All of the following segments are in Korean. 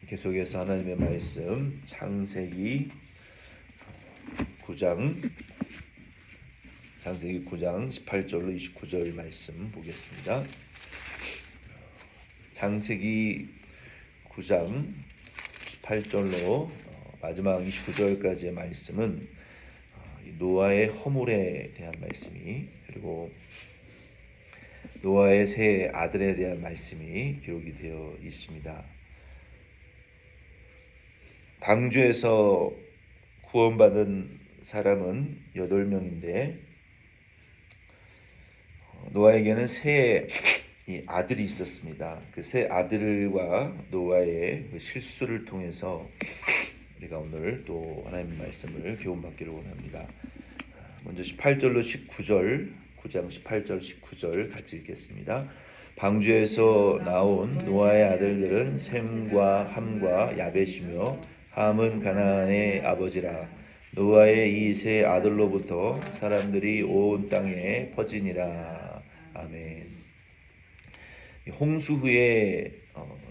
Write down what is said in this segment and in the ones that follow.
계속해서 하나님의 말씀 창세기 9장 18절로 29절 말씀 보겠습니다. 창세기 9장 18절로 마지막 29절까지의 말씀은 노아의 허물에 대한 말씀이, 그리고 노아의 세 아들에 대한 말씀이 기록이 되어 있습니다. 방주에서 구원받은 사람은 8명인데 노아에게는 세 아들이 있었습니다. 그 세 아들과 노아의 그 실수를 통해서 우리가 오늘 또 하나님의 말씀을 교훈받기를 원합니다. 먼저 18절로 19절, 9장 18절 19절 같이 읽겠습니다. 방주에서 나온 노아의 아들들은 셈과 함과 야벳이며, 함은 가나안의 아버지라. 노아의 이 세 아들로부터 사람들이 온 땅에 퍼지니라. 아멘. 홍수 후에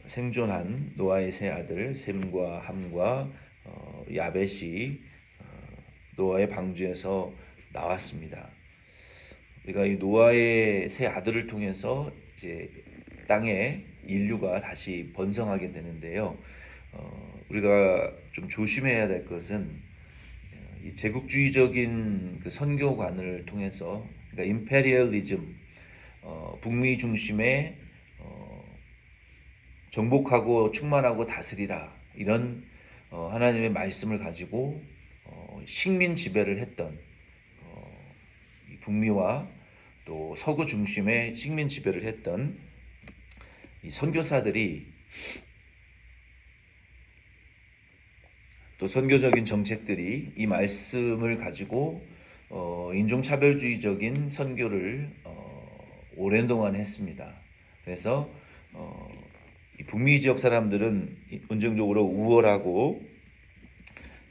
생존한 노아의 세 아들 셈과 함과 야벳이 노아의 방주에서 나왔습니다. 우리가 이 노아의 세 아들을 통해서 이제 땅에 인류가 다시 번성하게 되는데요. 우리가 좀 조심해야 될 것은 이 제국주의적인 그 선교관을 통해서, 그러니까 임페리얼리즘, 북미 중심의 정복하고 충만하고 다스리라, 이런 하나님의 말씀을 가지고 식민 지배를 했던 북미와 또 서구 중심의 식민 지배를 했던 이 선교사들이, 또 선교적인 정책들이 이 말씀을 가지고 인종차별주의적인 선교를 오랜 동안 했습니다. 그래서 이 북미 지역 사람들은 은정적으로 우월하고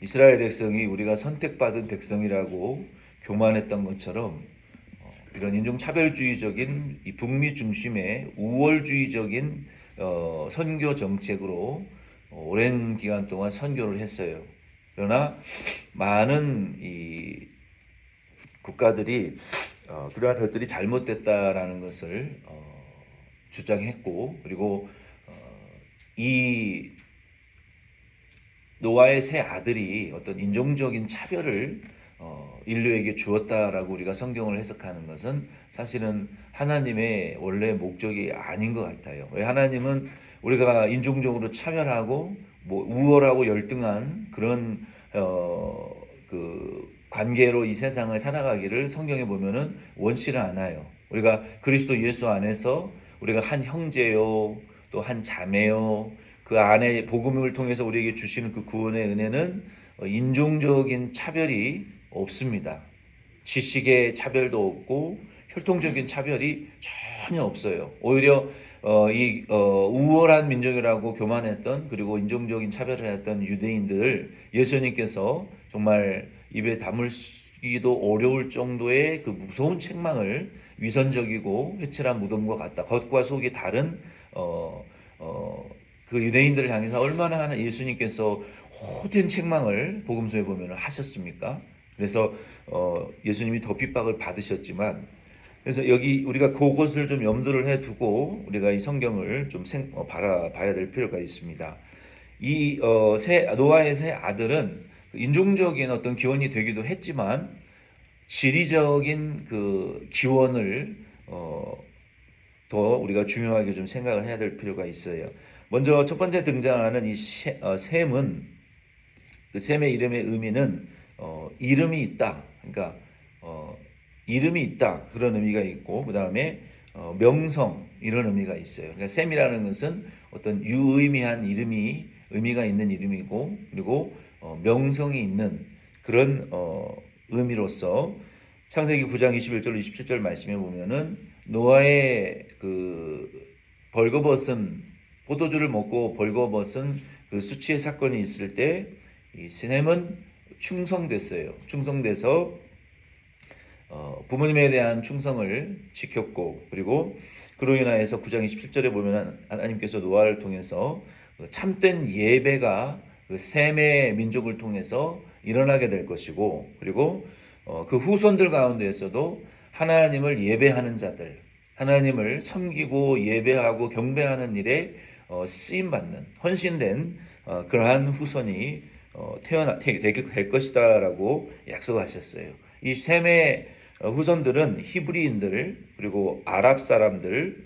이스라엘 백성이 우리가 선택받은 백성이라고 교만했던 것처럼 이런 인종차별주의적인 이 북미 중심의 우월주의적인 선교 정책으로 오랜 기간 동안 선교를 했어요. 그러나 많은 이 국가들이 그러한 것들이 잘못됐다라는 것을 주장했고, 그리고 이 노아의 세 아들이 어떤 인종적인 차별을 인류에게 주었다라고 우리가 성경을 해석하는 것은 사실은 하나님의 원래 목적이 아닌 것 같아요. 왜? 하나님은 우리가 인종적으로 차별하고 우월하고 열등한 그런 그 관계로 이 세상을 살아가기를 성경에 보면은 원치를 않아요. 우리가 그리스도 예수 안에서 우리가 한 형제요, 또 한 자매요, 그 안에 복음을 통해서 우리에게 주시는 그 구원의 은혜는 인종적인 차별이 없습니다. 지식의 차별도 없고 혈통적인 차별이 전혀 없어요. 오히려 이 우월한 민족이라고 교만했던, 그리고 인종적인 차별을 했던 유대인들을 예수님께서 정말 입에 담을기도 어려울 정도의 그 무서운 책망을, 위선적이고 회칠한 무덤과 같다, 겉과 속이 다른 그 유대인들을 향해서 얼마나 예수님께서 호된 책망을 복음서에 보면 하셨습니까? 그래서 예수님이 더 핍박을 받으셨지만, 그래서 여기 우리가 그것을 좀 염두를 해두고 우리가 이 성경을 좀 바라봐야 될 필요가 있습니다. 이 노아의 세 아들은 인종적인 어떤 기원이 되기도 했지만 지리적인 그 기원을 더 우리가 중요하게 좀 생각을 해야 될 필요가 있어요. 먼저 첫 번째 등장하는 이 셈은, 그 셈의 이름의 의미는 이름이 있다, 그러니까 이름이 있다, 그런 의미가 있고, 그 다음에 명성, 이런 의미가 있어요. 그러니까 셈이라는 것은 어떤 유의미한 의미가 있는 이름이고, 그리고 명성이 있는 그런 의미로서 창세기 9장 21절 27절 말씀에 보면은 노아의 그 벌거벗은, 포도주를 먹고 벌거벗은 그 수치의 사건이 있을 때 이 셈은 충성됐어요. 충성돼서 부모님에 대한 충성을 지켰고, 그리고 그로 인하여서 9장 27절에 보면 하나님께서 노아를 통해서 참된 예배가 그 셈의 민족을 통해서 일어나게 될 것이고, 그리고 그 후손들 가운데에서도 하나님을 예배하는 자들, 하나님을 섬기고 예배하고 경배하는 일에 쓰임 받는 헌신된 그러한 후손이 될 것이다라고 약속하셨어요. 이 셈의 후손들은 히브리인들 그리고 아랍 사람들의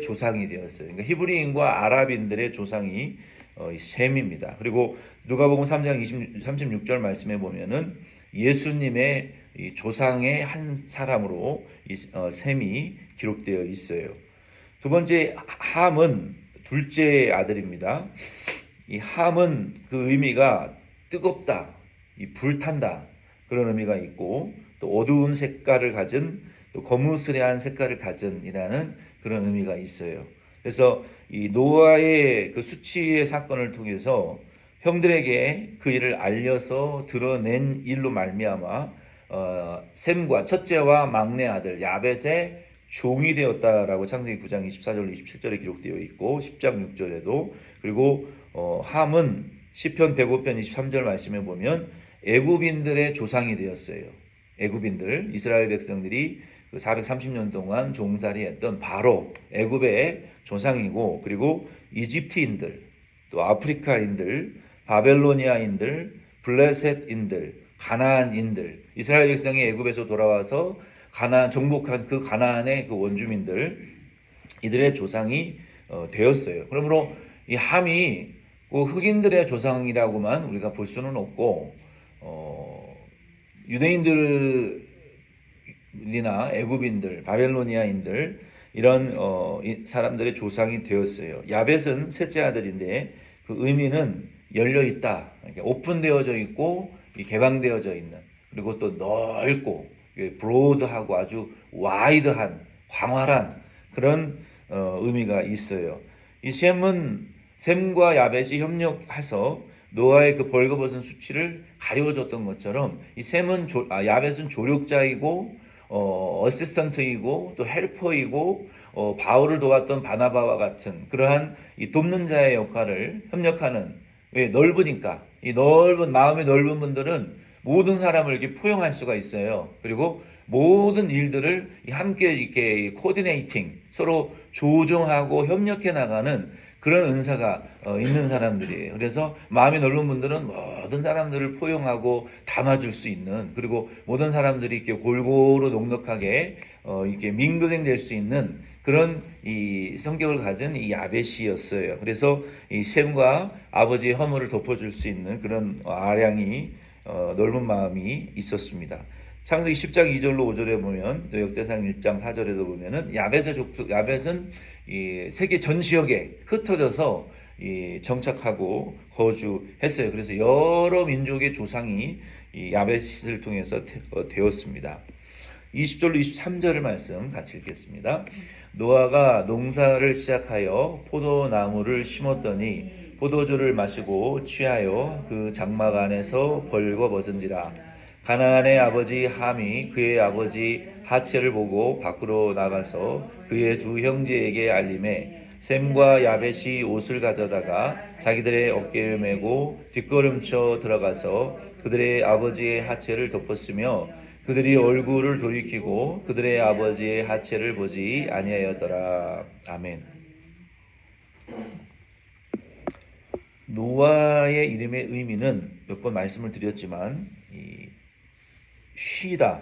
조상이 되었어요. 그러니까 히브리인과 아랍인들의 조상이 이 셈입니다. 그리고 누가복음 3장 36절 말씀에 보면은 예수님의 이 조상의 한 사람으로 이 셈이 기록되어 있어요. 두 번째 함은 둘째 아들입니다. 이 함은 그 의미가 뜨겁다, 이 불탄다 그런 의미가 있고, 또 어두운 색깔을 가진, 또 거무스레한 색깔을 가진이라는 그런 의미가 있어요. 그래서 이 노아의 그 수치의 사건을 통해서 형들에게 그 일을 알려서 드러낸 일로 말미암아 셈과 첫째와 막내 아들 야벳의 종이 되었다라고 창세기 9장 24절 27절에 기록되어 있고 10장 6절에도, 그리고 함은 시편 105편 23절 말씀에 보면 애굽인들의 조상이 되었어요. 애굽인들, 이스라엘 백성들이 그 430년 동안 종살이했던 바로 애굽의 조상이고, 그리고 이집트인들, 또 아프리카인들, 바벨로니아인들, 블레셋인들, 가나안인들, 이스라엘 백성이 애굽에서 돌아와서 가나안 정복한 그 가나안의 그 원주민들, 이들의 조상이 되었어요. 그러므로 이 함이 그 흑인들의 조상이라고만 우리가 볼 수는 없고, 유대인들이나 애굽인들, 바벨로니아인들 이런 사람들의 조상이 되었어요. 야벳은 셋째 아들인데 그 의미는 열려 있다, 오픈되어져 있고 개방되어져 있는, 그리고 또 넓고 브로드하고 아주 와이드한 광활한 그런 의미가 있어요. 이 셈과 야벳이 협력해서 노아의 그 벌거벗은 수치를 가려줬던 것처럼 이 야벳은 조력자이고 어시스턴트이고 또 헬퍼이고 바울을 도왔던 바나바와 같은 그러한 이 돕는 자의 역할을 협력하는, 왜 넓으니까 이 넓은 마음이 넓은 분들은 모든 사람을 이렇게 포용할 수가 있어요. 그리고 모든 일들을 함께 이렇게 코디네이팅, 서로 조정하고 협력해 나가는 그런 은사가 있는 사람들이에요. 그래서 마음이 넓은 분들은 모든 사람들을 포용하고 담아줄 수 있는, 그리고 모든 사람들이 이렇게 골고루 넉넉하게 이렇게 민거행 될 수 있는 그런 이 성격을 가진 이 야벳이었어요. 그래서 이 셈과 아버지의 허물을 덮어줄 수 있는 그런 아량이 넓은 마음이 있었습니다. 창세기 10장 2절로 5절에 보면, 또 역대상 1장 4절에도 보면은 야벳은 이 세계 전 지역에 흩어져서 정착하고 거주했어요. 그래서 여러 민족의 조상이 이 야벳을 통해서 되었습니다. 20절로 23절의 말씀 같이 읽겠습니다. 노아가 농사를 시작하여 포도나무를 심었더니 포도주를 마시고 취하여 그 장막 안에서 벌거벗은지라. 가나안의 아버지 함이 그의 아버지 하체를 보고 밖으로 나가서 그의 두 형제에게 알림해 셈과 야벳이 옷을 가져다가 자기들의 어깨에 메고 뒷걸음쳐 들어가서 그들의 아버지의 하체를 덮었으며 그들이 얼굴을 돌이키고 그들의 아버지의 하체를 보지 아니하였더라. 아멘. 노아의 이름의 의미는 몇 번 말씀을 드렸지만 쉬다,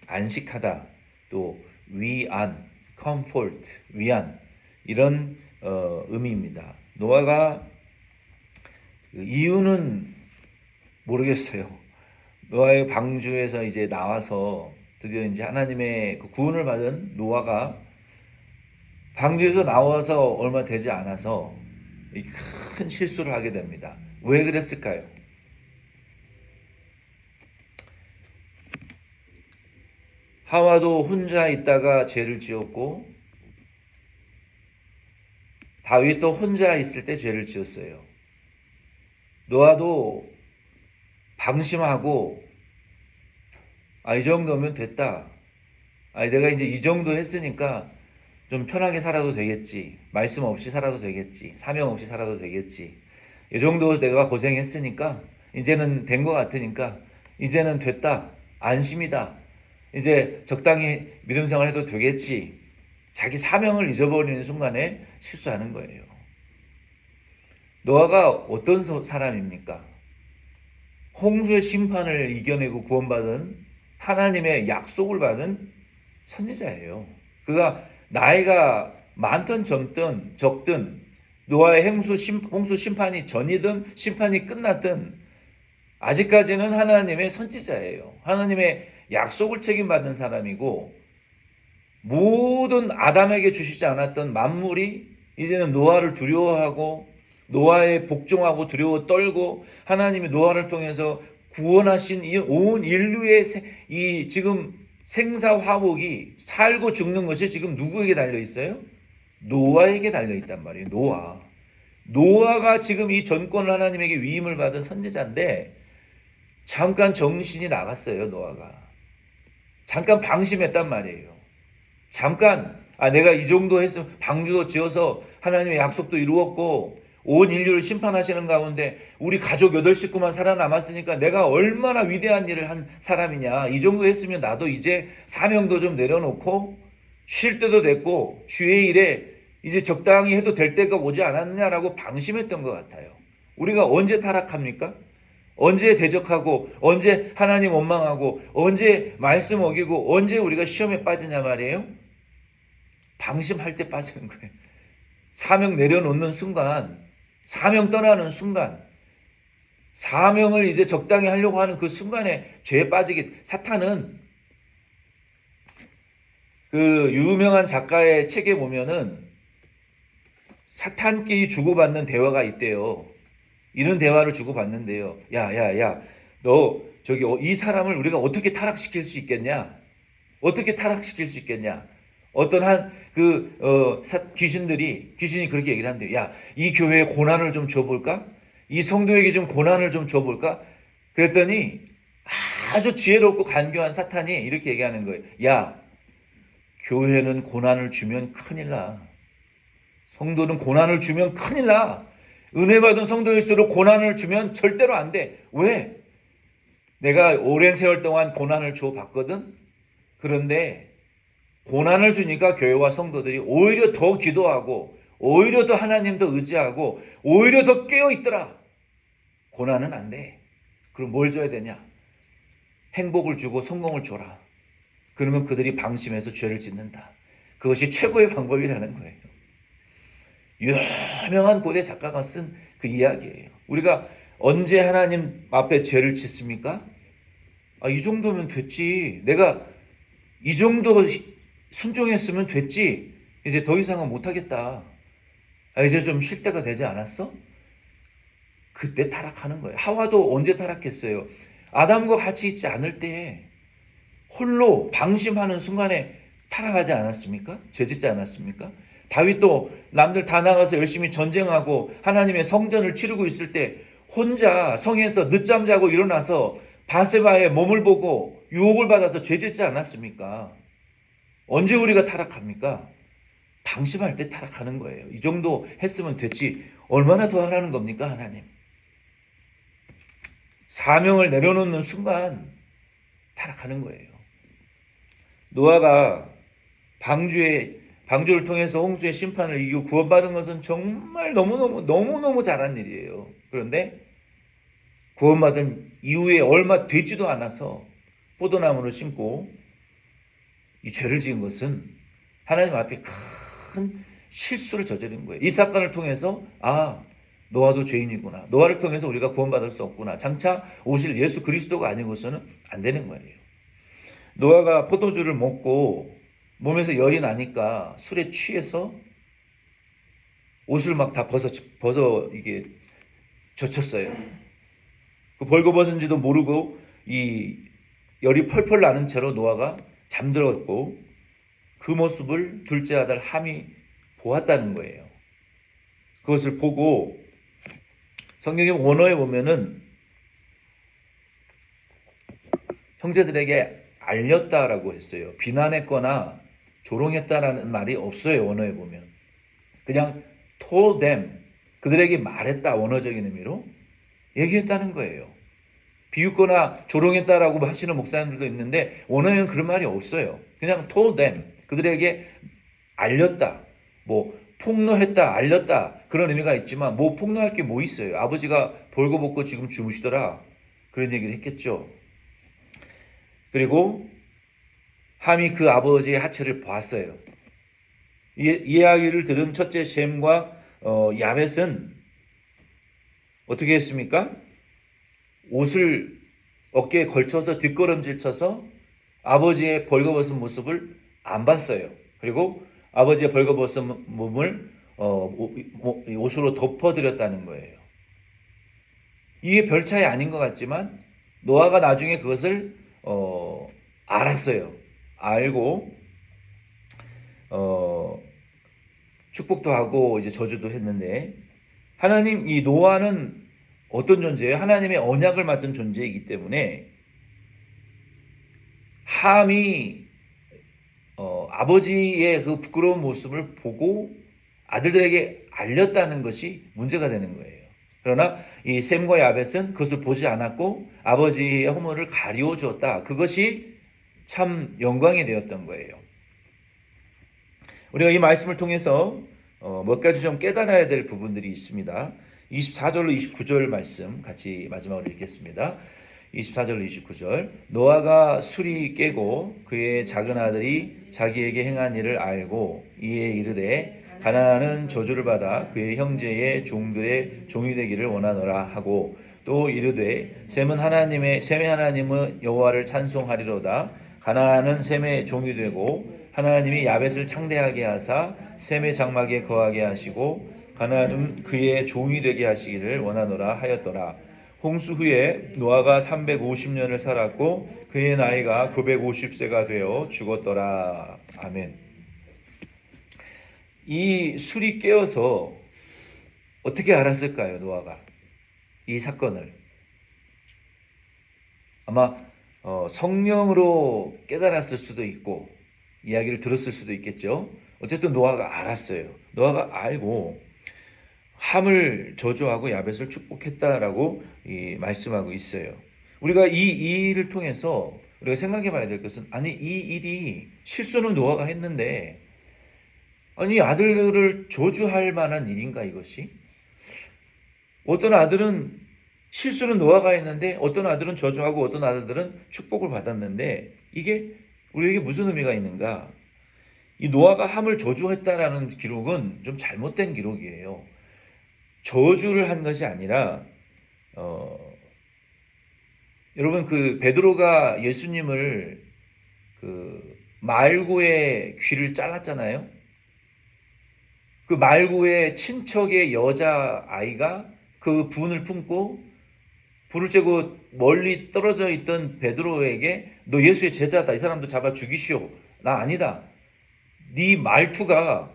안식하다, 또 위안, comfort, 위안 이런 의미입니다. 노아가 이유는 모르겠어요. 노아의 방주에서 이제 나와서 드디어 이제 하나님의 그 구원을 받은 노아가 방주에서 나와서 얼마 되지 않아서 큰 실수를 하게 됩니다. 왜 그랬을까요? 하와도 혼자 있다가 죄를 지었고 다윗도 혼자 있을 때 죄를 지었어요. 노아도 방심하고 이 정도면 됐다. 내가 이제 이 정도 했으니까 좀 편하게 살아도 되겠지. 말씀 없이 살아도 되겠지. 사명 없이 살아도 되겠지. 이 정도 내가 고생했으니까 이제는 된 것 같으니까 이제는 됐다. 안심이다. 이제 적당히 믿음 생활해도 되겠지. 자기 사명을 잊어버리는 순간에 실수하는 거예요. 노아가 어떤 사람입니까? 홍수의 심판을 이겨내고 구원받은 하나님의 약속을 받은 선지자예요. 그가 나이가 많든 적든 노아의 홍수 심판이 전이든 심판이 끝났든 아직까지는 하나님의 선지자예요. 하나님의 약속을 책임받은 사람이고 모든 아담에게 주시지 않았던 만물이 이제는 노아를 두려워하고 노아에 복종하고 두려워 떨고 하나님이 노아를 통해서 구원하신 이 온 인류의 이 지금 생사화복이 살고 죽는 것이 지금 누구에게 달려 있어요? 노아에게 달려 있단 말이에요. 노아가 지금 이 전권을 하나님에게 위임을 받은 선지자인데 잠깐 정신이 나갔어요. 노아가 잠깐 방심했단 말이에요. 잠깐 내가 이 정도 했으면 방주도 지어서 하나님의 약속도 이루었고 온 인류를 심판하시는 가운데 우리 가족 8식구만 살아남았으니까 내가 얼마나 위대한 일을 한 사람이냐. 이 정도 했으면 나도 이제 사명도 좀 내려놓고 쉴 때도 됐고 주의 일에 이제 적당히 해도 될 때가 오지 않았느냐라고 방심했던 것 같아요. 우리가 언제 타락합니까? 언제 대적하고 언제 하나님 원망하고 언제 말씀 어기고 언제 우리가 시험에 빠지냐 말이에요. 방심할 때 빠지는 거예요. 사명 내려놓는 순간, 사명 떠나는 순간, 사명을 이제 적당히 하려고 하는 그 순간에 죄에 빠지기. 사탄은 그 유명한 작가의 책에 보면은 사탄끼리 주고받는 대화가 있대요. 이런 대화를 주고받는데요. 야, 너 저기 이 사람을 우리가 어떻게 타락시킬 수 있겠냐? 어떻게 타락시킬 수 있겠냐? 어떤 귀신이 그렇게 얘기를 한대요. 야, 이 교회에 고난을 좀 줘볼까? 이 성도에게 좀 고난을 좀 줘볼까? 그랬더니 아주 지혜롭고 간교한 사탄이 이렇게 얘기하는 거예요. 야, 교회는 고난을 주면 큰일 나. 성도는 고난을 주면 큰일 나. 은혜 받은 성도일수록 고난을 주면 절대로 안 돼. 왜? 내가 오랜 세월 동안 고난을 줘봤거든. 그런데 고난을 주니까 교회와 성도들이 오히려 더 기도하고 오히려 더 하나님 더 의지하고 오히려 더 깨어있더라. 고난은 안 돼. 그럼 뭘 줘야 되냐? 행복을 주고 성공을 줘라. 그러면 그들이 방심해서 죄를 짓는다. 그것이 최고의 방법이라는 거예요. 유명한 고대 작가가 쓴 그 이야기예요. 우리가 언제 하나님 앞에 죄를 짓습니까? 이 정도면 됐지. 내가 이 정도 순종했으면 됐지. 이제 더 이상은 못하겠다. 이제 좀 쉴 때가 되지 않았어? 그때 타락하는 거예요. 하와도 언제 타락했어요? 아담과 같이 있지 않을 때 홀로 방심하는 순간에 타락하지 않았습니까? 죄짓지 않았습니까? 다윗도 남들 다 나가서 열심히 전쟁하고 하나님의 성전을 치르고 있을 때 혼자 성에서 늦잠 자고 일어나서 바세바의 몸을 보고 유혹을 받아서 죄짓지 않았습니까? 언제 우리가 타락합니까? 방심할 때 타락하는 거예요. 이 정도 했으면 됐지. 얼마나 더 하라는 겁니까, 하나님? 사명을 내려놓는 순간 타락하는 거예요. 노아가 방주를 통해서 홍수의 심판을 이기고 구원받은 것은 정말 너무너무 잘한 일이에요. 그런데 구원받은 이후에 얼마 되지도 않아서 포도나무를 심고 이 죄를 지은 것은 하나님 앞에 큰 실수를 저지른 거예요. 이 사건을 통해서 노아도 죄인이구나. 노아를 통해서 우리가 구원받을 수 없구나. 장차 오실 예수 그리스도가 아니고서는 안 되는 거예요. 노아가 포도주를 먹고 몸에서 열이 나니까 술에 취해서 옷을 막 다 벗어 이게 젖혔어요. 그 벌거벗은지도 모르고 이 열이 펄펄 나는 채로 노아가 잠들었고 그 모습을 둘째 아들 함이 보았다는 거예요. 그것을 보고 성경의 원어에 보면은 형제들에게 알렸다라고 했어요. 비난했거나 조롱했다라는 말이 없어요. 원어에 보면. 그냥 told them, 그들에게 말했다, 원어적인 의미로 얘기했다는 거예요. 비웃거나 조롱했다라고 하시는 목사님들도 있는데 원어에는 그런 말이 없어요. 그냥 told them, 그들에게 알렸다, 뭐 폭로했다, 알렸다, 그런 의미가 있지만 뭐 폭로할 게 뭐 있어요. 아버지가 벌거벗고 지금 주무시더라, 그런 얘기를 했겠죠. 그리고 함이 그 아버지의 하체를 보았어요. 이 이야기를 들은 첫째 셈과 야벳은 어떻게 했습니까? 옷을 어깨에 걸쳐서 뒷걸음질 쳐서 아버지의 벌거벗은 모습을 안 봤어요. 그리고 아버지의 벌거벗은 몸을 옷으로 덮어드렸다는 거예요. 이게 별 차이 아닌 것 같지만 노아가 나중에 그것을 알았어요. 알고 축복도 하고 이제 저주도 했는데, 하나님, 이 노아는 어떤 존재예요? 하나님의 언약을 맡은 존재이기 때문에 함이 아버지의 그 부끄러운 모습을 보고 아들들에게 알렸다는 것이 문제가 되는 거예요. 그러나 이 셈과 야벳은 그것을 보지 않았고 아버지의 허물을 가리워 주었다. 그것이 참 영광이 되었던 거예요. 우리가 이 말씀을 통해서 몇 가지 좀 깨달아야 될 부분들이 있습니다. 24절로 29절 말씀 같이 마지막으로 읽겠습니다. 24절로 29절. 노아가 술이 깨고 그의 작은 아들이 자기에게 행한 일을 알고 이에 이르되 가나안은 저주를 받아 그의 형제의 종들의 종이 되기를 원하노라 하고, 또 이르되 셈의 하나님은 여호와를 찬송하리로다. 가나안은 셈의 종이 되고 하나님이 야벳을 창대하게 하사 셈의 장막에 거하게 하시고 가나안은 그의 종이 되게 하시기를 원하노라 하였더라. 홍수 후에 노아가 350년을 살았고 그의 나이가 950세가 되어 죽었더라. 아멘. 이 술이 깨어서 어떻게 알았을까요, 노아가? 이 사건을. 아마 성령으로 깨달았을 수도 있고 이야기를 들었을 수도 있겠죠. 어쨌든 노아가 알았어요. 노아가 알고 함을 저주하고 야벳을 축복했다라고 말씀하고 있어요. 우리가 이 일을 통해서 우리가 생각해 봐야 될 것은, 아니 이 일이 실수는 노아가 했는데 아니 아들들을 저주할 만한 일인가 이것이? 어떤 아들은 실수는 노아가 했는데 어떤 아들은 저주하고 어떤 아들들은 축복을 받았는데 이게 우리에게 무슨 의미가 있는가? 이 노아가 함을 저주했다라는 기록은 좀 잘못된 기록이에요. 저주를 한 것이 아니라 여러분 그 베드로가 예수님을 그 말구의 귀를 잘랐잖아요. 그 말구의 친척의 여자 아이가 그 분을 품고 불을 쬐고 멀리 떨어져 있던 베드로에게 너 예수의 제자다. 이 사람도 잡아 죽이시오. 나 아니다. 네 말투가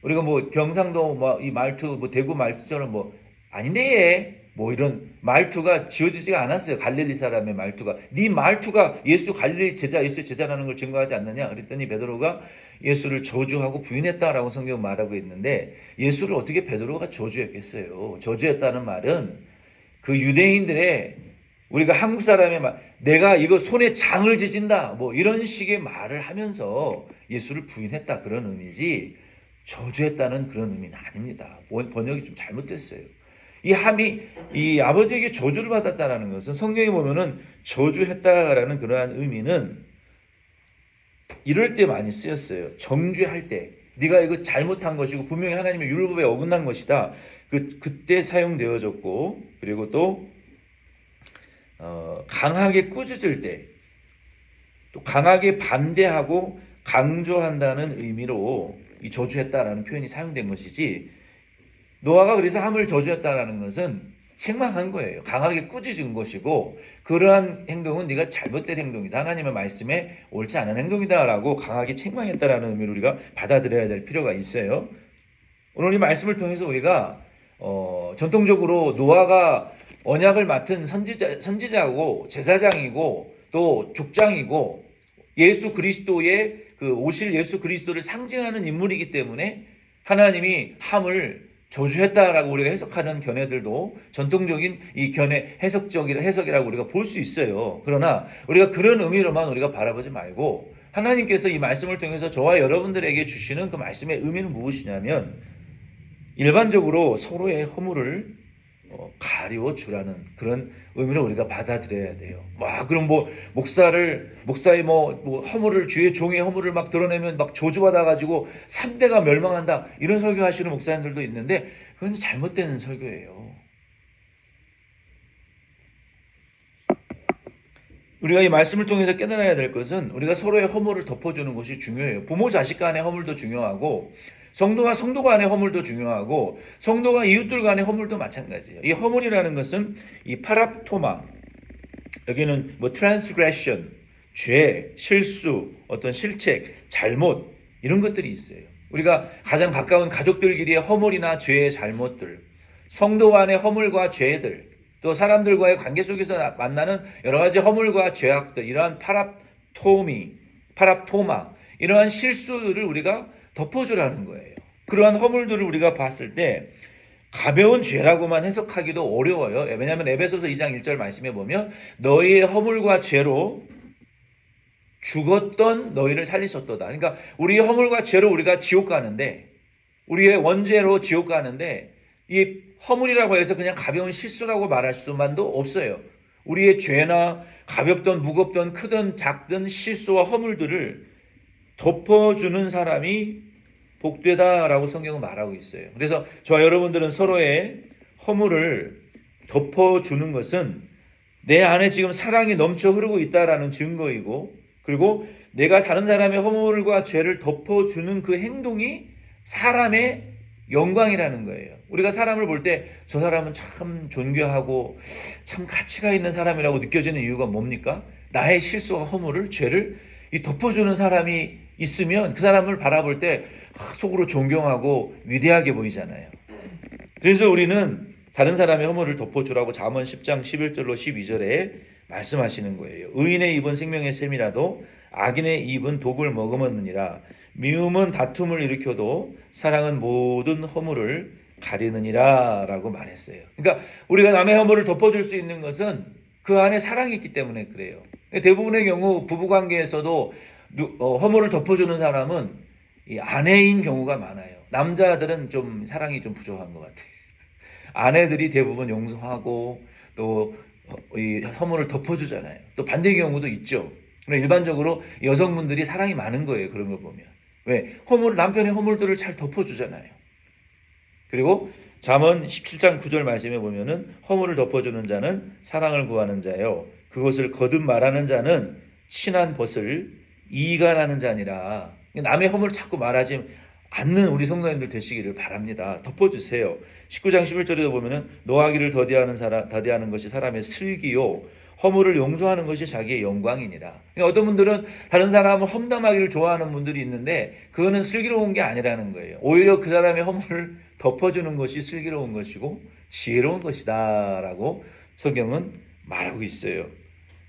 우리가 뭐 경상도 뭐 이 말투 뭐 대구 말투처럼 뭐 아닌데 뭐 이런 말투가 지어지지가 않았어요. 갈릴리 사람의 말투가. 네 말투가 예수 갈릴리 제자, 예수의 제자라는 걸 증거하지 않느냐? 그랬더니 베드로가 예수를 저주하고 부인했다라고 성경 말하고 있는데, 예수를 어떻게 베드로가 저주했겠어요? 저주했다는 말은 그 유대인들의, 우리가 한국 사람의 말, 내가 이거 손에 장을 지진다 뭐 이런 식의 말을 하면서 예수를 부인했다, 그런 의미지 저주했다는 그런 의미는 아닙니다. 번역이 좀 잘못됐어요. 이 함이 이 아버지에게 저주를 받았다라는 것은 성경에 보면은 저주했다라는 그러한 의미는 이럴 때 많이 쓰였어요. 정죄할 때, 네가 이거 잘못한 것이고 분명히 하나님의 율법에 어긋난 것이다. 그때 사용되어졌고, 그리고 또 강하게 꾸짖을 때, 또 강하게 반대하고 강조한다는 의미로 이 저주했다라는 표현이 사용된 것이지, 노아가 그래서 함을 저주했다라는 것은 책망한 거예요. 강하게 꾸짖은 것이고, 그러한 행동은 네가 잘못된 행동이다, 하나님의 말씀에 옳지 않은 행동이다라고 강하게 책망했다라는 의미로 우리가 받아들여야 될 필요가 있어요. 오늘 이 말씀을 통해서 우리가 전통적으로 노아가 언약을 맡은 선지자고 제사장이고 또 족장이고 예수 그리스도의 그 오실 예수 그리스도를 상징하는 인물이기 때문에 하나님이 함을 저주했다라고 우리가 해석하는 견해들도 전통적인 이 견해 해석이라고 우리가 볼 수 있어요. 그러나 우리가 그런 의미로만 우리가 바라보지 말고 하나님께서 이 말씀을 통해서 저와 여러분들에게 주시는 그 말씀의 의미는 무엇이냐면 일반적으로 서로의 허물을 가리워 주라는 그런 의미를 우리가 받아들여야 돼요. 그럼 목사의 허물을 주의 종의 허물을 막 드러내면 막 저주받아 가지고 3대가 멸망한다 이런 설교하시는 목사님들도 있는데 그건 잘못된 설교예요. 우리가 이 말씀을 통해서 깨달아야 될 것은 우리가 서로의 허물을 덮어주는 것이 중요해요. 부모 자식 간의 허물도 중요하고 성도와 성도 간의 허물도 중요하고 성도가 이웃들 간의 허물도 마찬가지예요. 이 허물이라는 것은 이 파랍토마, 여기는 transgression, 죄, 실수, 어떤 실책, 잘못 이런 것들이 있어요. 우리가 가장 가까운 가족들끼리의 허물이나 죄의 잘못들, 성도 간의 허물과 죄들, 또 사람들과의 관계 속에서 만나는 여러 가지 허물과 죄악들, 이러한 파랍토마, 이러한 실수들을 우리가 덮어주라는 거예요. 그러한 허물들을 우리가 봤을 때 가벼운 죄라고만 해석하기도 어려워요. 왜냐하면 에베소서 2장 1절 말씀에 보면 너희의 허물과 죄로 죽었던 너희를 살리셨도다. 그러니까 우리의 허물과 죄로 우리가 지옥 가는데, 우리의 원죄로 지옥 가는데 이 허물이라고 해서 그냥 가벼운 실수라고 말할 수만도 없어요. 우리의 죄나 가볍던 무겁던 크든 작든 실수와 허물들을 덮어주는 사람이 복되다라고 성경은 말하고 있어요. 그래서 저와 여러분들은 서로의 허물을 덮어주는 것은 내 안에 지금 사랑이 넘쳐 흐르고 있다라는 증거이고, 그리고 내가 다른 사람의 허물과 죄를 덮어주는 그 행동이 사람의 영광이라는 거예요. 우리가 사람을 볼 때 저 사람은 참 존귀하고 참 가치가 있는 사람이라고 느껴지는 이유가 뭡니까? 나의 실수와 허물을, 죄를 덮어주는 사람이 있으면 그 사람을 바라볼 때 속으로 존경하고 위대하게 보이잖아요. 그래서 우리는 다른 사람의 허물을 덮어주라고 잠언 10장 11절로 12절에 말씀하시는 거예요. 의인의 입은 생명의 샘이라도 악인의 입은 독을 머금었느니라. 미움은 다툼을 일으켜도 사랑은 모든 허물을 가리느니라 라고 말했어요. 그러니까 우리가 남의 허물을 덮어줄 수 있는 것은 그 안에 사랑이 있기 때문에 그래요. 대부분의 경우 부부관계에서도 허물을 덮어주는 사람은 이 아내인 경우가 많아요. 남자들은 좀 사랑이 좀 부족한 것 같아요. 아내들이 대부분 용서하고 또 이 허물을 덮어주잖아요. 또 반대의 경우도 있죠. 일반적으로 여성분들이 사랑이 많은 거예요. 그런 거 보면. 왜? 남편의 허물들을 잘 덮어주잖아요. 그리고 잠언 17장 9절 말씀에 보면은 허물을 덮어주는 자는 사랑을 구하는 자요. 그것을 거듭 말하는 자는 친한 벗을 이간하는 자니라. 남의 허물을 자꾸 말하지 않는 우리 성도님들 되시기를 바랍니다. 덮어주세요. 19장 11절에도 보면은 노하기를 더디하는 것이 사람의 슬기요 허물을 용서하는 것이 자기의 영광이니라. 그러니까 어떤 분들은 다른 사람을 험담하기를 좋아하는 분들이 있는데 그거는 슬기로운 게 아니라는 거예요. 오히려 그 사람의 허물을 덮어주는 것이 슬기로운 것이고 지혜로운 것이다 라고 성경은 말하고 있어요.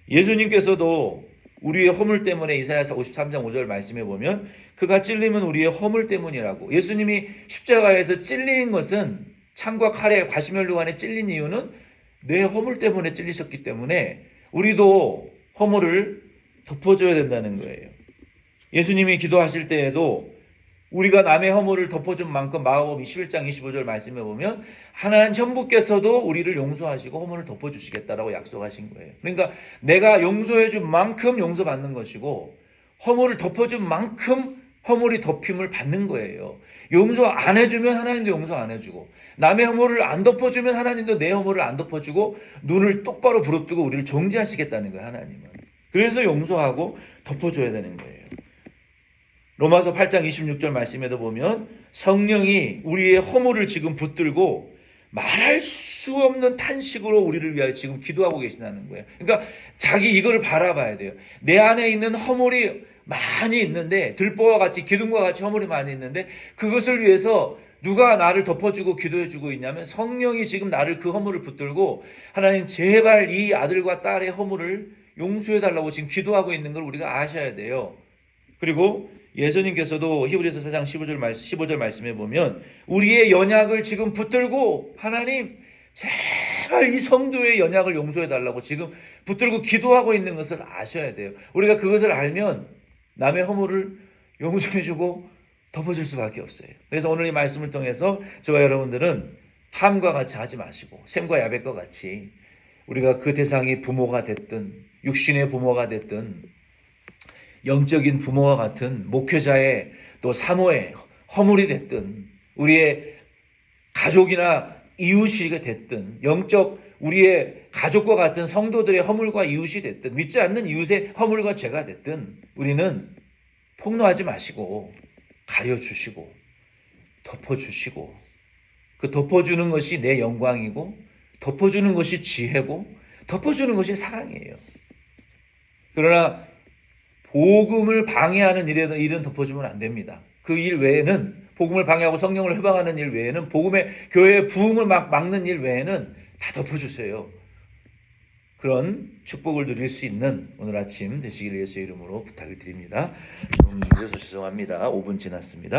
예수님께서도 우리의 허물 때문에 이사야서 53장 5절 말씀해 보면 그가 찔림은 우리의 허물 때문이라고. 예수님이 십자가에서 찔린 것은 창과 칼에 가시면류관에 찔린 이유는 내 허물 때문에 찔리셨기 때문에 우리도 허물을 덮어줘야 된다는 거예요. 예수님이 기도하실 때에도 우리가 남의 허물을 덮어준 만큼 마가복음 21장 25절 말씀해 보면 하나님 천부께서도 우리를 용서하시고 허물을 덮어주시겠다라고 약속하신 거예요. 그러니까 내가 용서해 준 만큼 용서받는 것이고 허물을 덮어준 만큼 허물이 덮임을 받는 거예요. 용서 안 해주면 하나님도 용서 안 해주고 남의 허물을 안 덮어주면 하나님도 내 허물을 안 덮어주고 눈을 똑바로 부릅뜨고 우리를 정죄하시겠다는 거예요. 하나님은. 그래서 용서하고 덮어줘야 되는 거예요. 로마서 8장 26절 말씀에도 보면 성령이 우리의 허물을 지금 붙들고 말할 수 없는 탄식으로 우리를 위하여 지금 기도하고 계신다는 거예요. 그러니까 자기 이거를 바라봐야 돼요. 내 안에 있는 허물이 많이 있는데 들보와 같이 기둥과 같이 허물이 많이 있는데 그것을 위해서 누가 나를 덮어주고 기도해주고 있냐면 성령이 지금 나를 그 허물을 붙들고 하나님 제발 이 아들과 딸의 허물을 용서해달라고 지금 기도하고 있는 걸 우리가 아셔야 돼요. 그리고 예수님께서도 히브리서 4장 15절 말씀해 보면 우리의 연약을 지금 붙들고 하나님 제발 이 성도의 연약을 용서해 달라고 지금 붙들고 기도하고 있는 것을 아셔야 돼요. 우리가 그것을 알면 남의 허물을 용서해 주고 덮어줄 수밖에 없어요. 그래서 오늘 이 말씀을 통해서 저와 여러분들은 함과 같이 하지 마시고 셈과 야벳과 같이 우리가 그 대상이 부모가 됐든 육신의 부모가 됐든 영적인 부모와 같은 목회자의 또 사모의 허물이 됐든 우리의 가족이나 이웃이 됐든 영적 우리의 가족과 같은 성도들의 허물과 이웃이 됐든 믿지 않는 이웃의 허물과 죄가 됐든 우리는 폭로하지 마시고 가려주시고 덮어주시고 그 덮어주는 것이 내 영광이고 덮어주는 것이 지혜고 덮어주는 것이 사랑이에요. 그러나 복음을 방해하는 일은 덮어주면 안 됩니다. 그 일 외에는 복음을 방해하고 성령을 회방하는 일 외에는 복음의 교회의 부흥을 막는 일 외에는 다 덮어주세요. 그런 축복을 누릴 수 있는 오늘 아침 되시기를 예수의 이름으로 부탁을 드립니다. 좀 늦어서 죄송합니다. 5분 지났습니다.